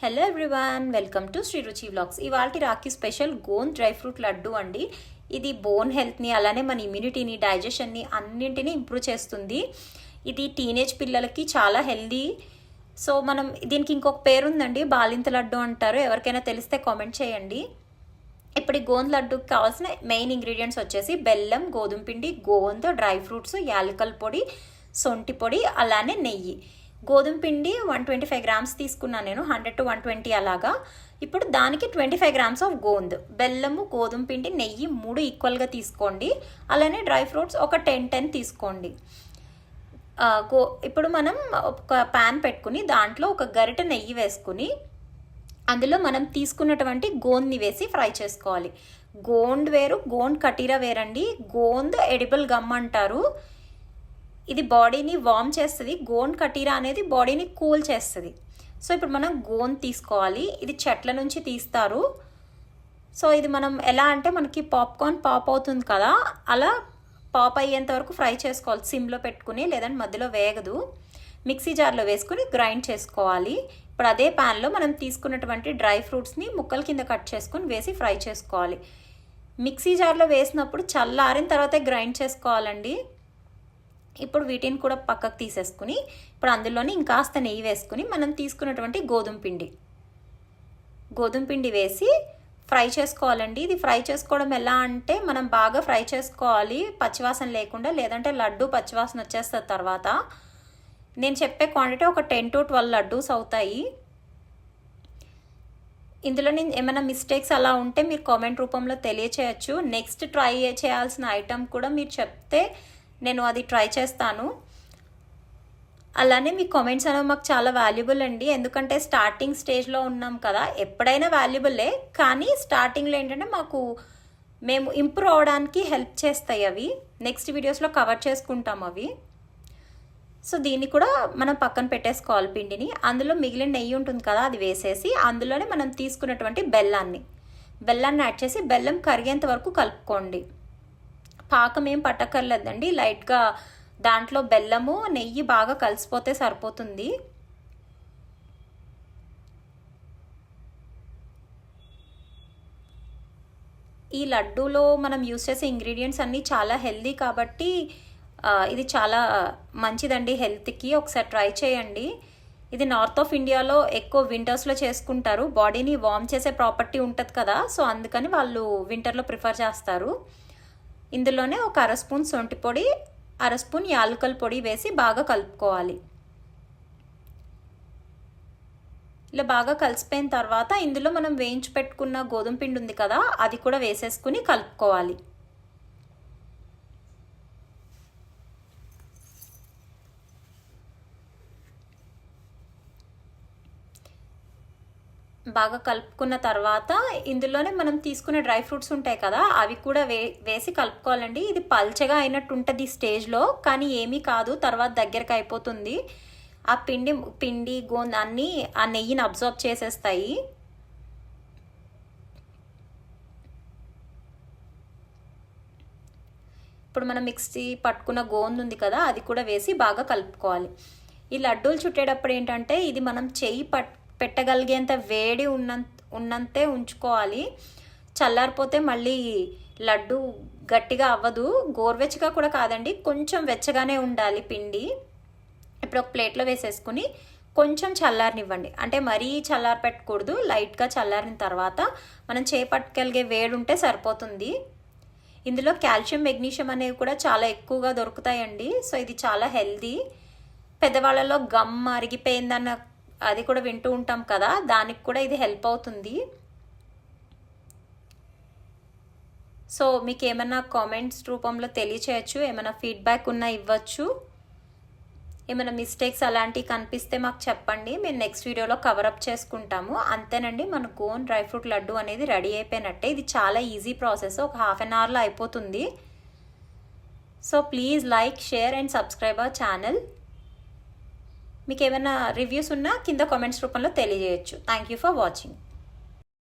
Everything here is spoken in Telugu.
Hello everyone, welcome to Sri Ruchi vlogs. ఇవాళ Rakhi special gond dry fruit laddu అండి. ఇది బోన్ హెల్త్ని అలానే మన ఇమ్యూనిటీని, డైజెషన్ని అన్నింటినీ ఇంప్రూవ్ చేస్తుంది. ఇది టీనేజ్ పిల్లలకి చాలా హెల్దీ. సో మనం దీనికి ఇంకొక పేరు ఉందండి, బాలింత లడ్డు అంటారు. ఎవరికైనా తెలిస్తే కామెంట్ చేయండి. ఇప్పుడు ఈ గోంద్ లడ్డుకి కావాల్సిన మెయిన్ ఇంగ్రీడియంట్స్ వచ్చేసి బెల్లం, గోధుమ పిండి, గోంద్, డ్రై ఫ్రూట్స్, యాలకల పొడి, సొంటి పొడి, అలానే నెయ్యి. గోధుమ పిండి 125 గ్రామ్స్ తీసుకున్నాను నేను, 100 to 120 అలాగా. ఇప్పుడు దానికి 25 గ్రామ్స్ ఆఫ్ గోంద్, బెల్లము, గోధుమ పిండి, నెయ్యి 3 ఈక్వల్గా తీసుకోండి. అలానే డ్రై ఫ్రూట్స్ ఒక 10 తీసుకోండి. ఇప్పుడు మనం ఒక ప్యాన్ పెట్టుకుని దాంట్లో ఒక గరిటె నెయ్యి వేసుకుని అందులో మనం తీసుకున్నటువంటి గోంద్ని వేసి ఫ్రై చేసుకోవాలి. గోంద్ వేరు, గోంద్ కటీరా వేరండి. గోంద్ ఎడిబుల్ గమ్ అంటారు. ఇది బాడీని వార్మ్ చేస్తుంది. గోంద్ కటీరా అనేది బాడీని కూల్ చేస్తుంది. సో ఇప్పుడు మనం గోంద్ తీసుకోవాలి. ఇది చెట్ల నుంచి తీస్తారు. సో ఇది మనం ఎలా అంటే మనకి పాప్కార్న్ పాప్ అవుతుంది కదా, అలా పాప్ అయ్యేంత వరకు ఫ్రై చేసుకోవాలి సిమ్లో పెట్టుకుని, లేదంటే మధ్యలో వేగదు. మిక్సీ జార్లో వేసుకుని గ్రైండ్ చేసుకోవాలి. ఇప్పుడు అదే ప్యాన్లో మనం తీసుకున్నటువంటి డ్రై ఫ్రూట్స్ని ముక్కల కింద కట్ చేసుకుని వేసి ఫ్రై చేసుకోవాలి. మిక్సీ జార్లో వేసినప్పుడు చల్లారిన తర్వాతే గ్రైండ్ చేసుకోవాలండి. ఇప్పుడు వీటిని కూడా పక్కకు తీసేసుకుని ఇప్పుడు అందులోని ఇంకాస్త నెయ్యి వేసుకుని మనం తీసుకున్నటువంటి గోధుమ పిండి వేసి ఫ్రై చేసుకోవాలండి. ఇది ఫ్రై చేసుకోవడం ఎలా అంటే మనం బాగా ఫ్రై చేసుకోవాలి పచ్చివాసన లేకుండా, లేదంటే లడ్డు పచ్చివాసన వచ్చేస్తుంది తర్వాత. నేను చెప్పే క్వాంటిటీ ఒక 10 to 12 లడ్డూస్ అవుతాయి. ఇందులో నేను ఏమైనా మిస్టేక్స్ అలా ఉంటే మీరు కామెంట్ రూపంలో తెలియచేయచ్చు. నెక్స్ట్ ట్రై చేయాల్సిన ఐటమ్ కూడా మీరు చెప్తే నేను అది ట్రై చేస్తాను. అలానే మీ కామెంట్స్ అనేవి మాకు చాలా వాల్యుబుల్ అండి, ఎందుకంటే స్టార్టింగ్ స్టేజ్లో ఉన్నాం కదా. ఎప్పుడైనా వాల్యుబుల్లే, కానీ స్టార్టింగ్లో ఏంటంటే మేము ఇంప్రూవ్ అవడానికి హెల్ప్ చేస్తాయి అవి. నెక్స్ట్ వీడియోస్లో కవర్ చేసుకుంటాం అవి. సో దీన్ని కూడా మనం పక్కన పెట్టేసుకోవాలి పిండిని. అందులో మిగిలిన నెయ్యి ఉంటుంది కదా, అది వేసేసి అందులోనే మనం తీసుకున్నటువంటి బెల్లాన్ని యాడ్ చేసి బెల్లం కరిగేంత వరకు కలుపుకోండి. పాకం ఏం పట్టక్కర్లేదండి, లైట్గా దాంట్లో బెల్లము నెయ్యి బాగా కలిసిపోతే సరిపోతుంది. ఈ లడ్డూలో మనం యూస్ చేసే ఇంగ్రీడియంట్స్ అన్నీ చాలా హెల్దీ కాబట్టి ఇది చాలా మంచిదండి హెల్త్కి. ఒకసారి ట్రై చేయండి. ఇది నార్త్ ఆఫ్ ఇండియాలో ఎక్కువ వింటర్స్లో చేసుకుంటారు. బాడీని వార్మ్ చేసే ప్రాపర్టీ ఉంటుంది కదా, సో అందుకని వాళ్ళు వింటర్లో ప్రిఫర్ చేస్తారు. ఇందులోనే ఒక 1/2 స్పూన్ సొంటి పొడి, 1/2 స్పూన్ యాలకల పొడి వేసి బాగా కలుపుకోవాలి. ఇలా బాగా కలిసిపోయిన తర్వాత ఇందులో మనం వేయించి పెట్టుకున్న గోధుమ పిండి ఉంది కదా, అది కూడా వేసేసుకుని కలుపుకోవాలి. బాగా కలుపుకున్న తర్వాత ఇందులోనే మనం తీసుకున్న డ్రై ఫ్రూట్స్ ఉంటాయి కదా, అవి కూడా వేసి కలుపుకోవాలండి. ఇది పల్చగా అయినట్టు ఉంటుంది స్టేజ్లో, కానీ ఏమీ కాదు, తర్వాత దగ్గరకు అయిపోతుంది. ఆ పిండి గోంద్ అన్నీ ఆ నెయ్యిని అబ్జర్వ్ చేసేస్తాయి. ఇప్పుడు మనం మిక్సీ పట్టుకున్న గోంద్ ఉంది కదా, అది కూడా వేసి బాగా కలుపుకోవాలి. ఈ లడ్డూలు చుట్టేటప్పుడు ఏంటంటే ఇది మనం చెయ్యి పెట్టగలిగేంత వేడి ఉన్నంతే ఉంచుకోవాలి. చల్లారిపోతే మళ్ళీ లడ్డు గట్టిగా అవ్వదు. గోరువెచ్చగా కూడా కాదండి, కొంచెం వెచ్చగానే ఉండాలి పిండి. ఇప్పుడు ఒక ప్లేట్లో వేసేసుకుని కొంచెం చల్లారనివ్వండి. అంటే మరీ చల్లారి పెట్టకూడదు, లైట్గా చల్లారిన తర్వాత మనం చేపట్టగలిగే వేడి ఉంటే సరిపోతుంది. ఇందులో కాల్షియం, మెగ్నీషియం అనేవి కూడా చాలా ఎక్కువగా దొరుకుతాయండి. సో ఇది చాలా హెల్దీ. పెద్దవాళ్ళలో గమ్ అరిగిపోయిందన్న అది కూడా వింటూ ఉంటాం కదా, దానికి కూడా ఇది హెల్ప్ అవుతుంది. సో మీకు ఏమైనా కామెంట్స్ రూపంలో తెలియచేయచ్చు, ఏమైనా ఫీడ్బ్యాక్ ఉన్నా ఇవ్వచ్చు. ఏమైనా మిస్టేక్స్ అలాంటివి కనిపిస్తే మాకు చెప్పండి, మేము నెక్స్ట్ వీడియోలో కవరప్ చేసుకుంటాము. అంతేనండి, మన గోంద్ డ్రై ఫ్రూట్ లడ్డు అనేది రెడీ అయిపోయినట్టే. ఇది చాలా ఈజీ ప్రాసెస్, ఒక 1/2 అవర్లో అయిపోతుంది. So please like, share and subscribe our channel. మీకు ఏమైనా రివ్యూస్ ఉన్నా కింద కామెంట్స్ రూపంలో తెలియజేయచ్చు. Thank you for watching.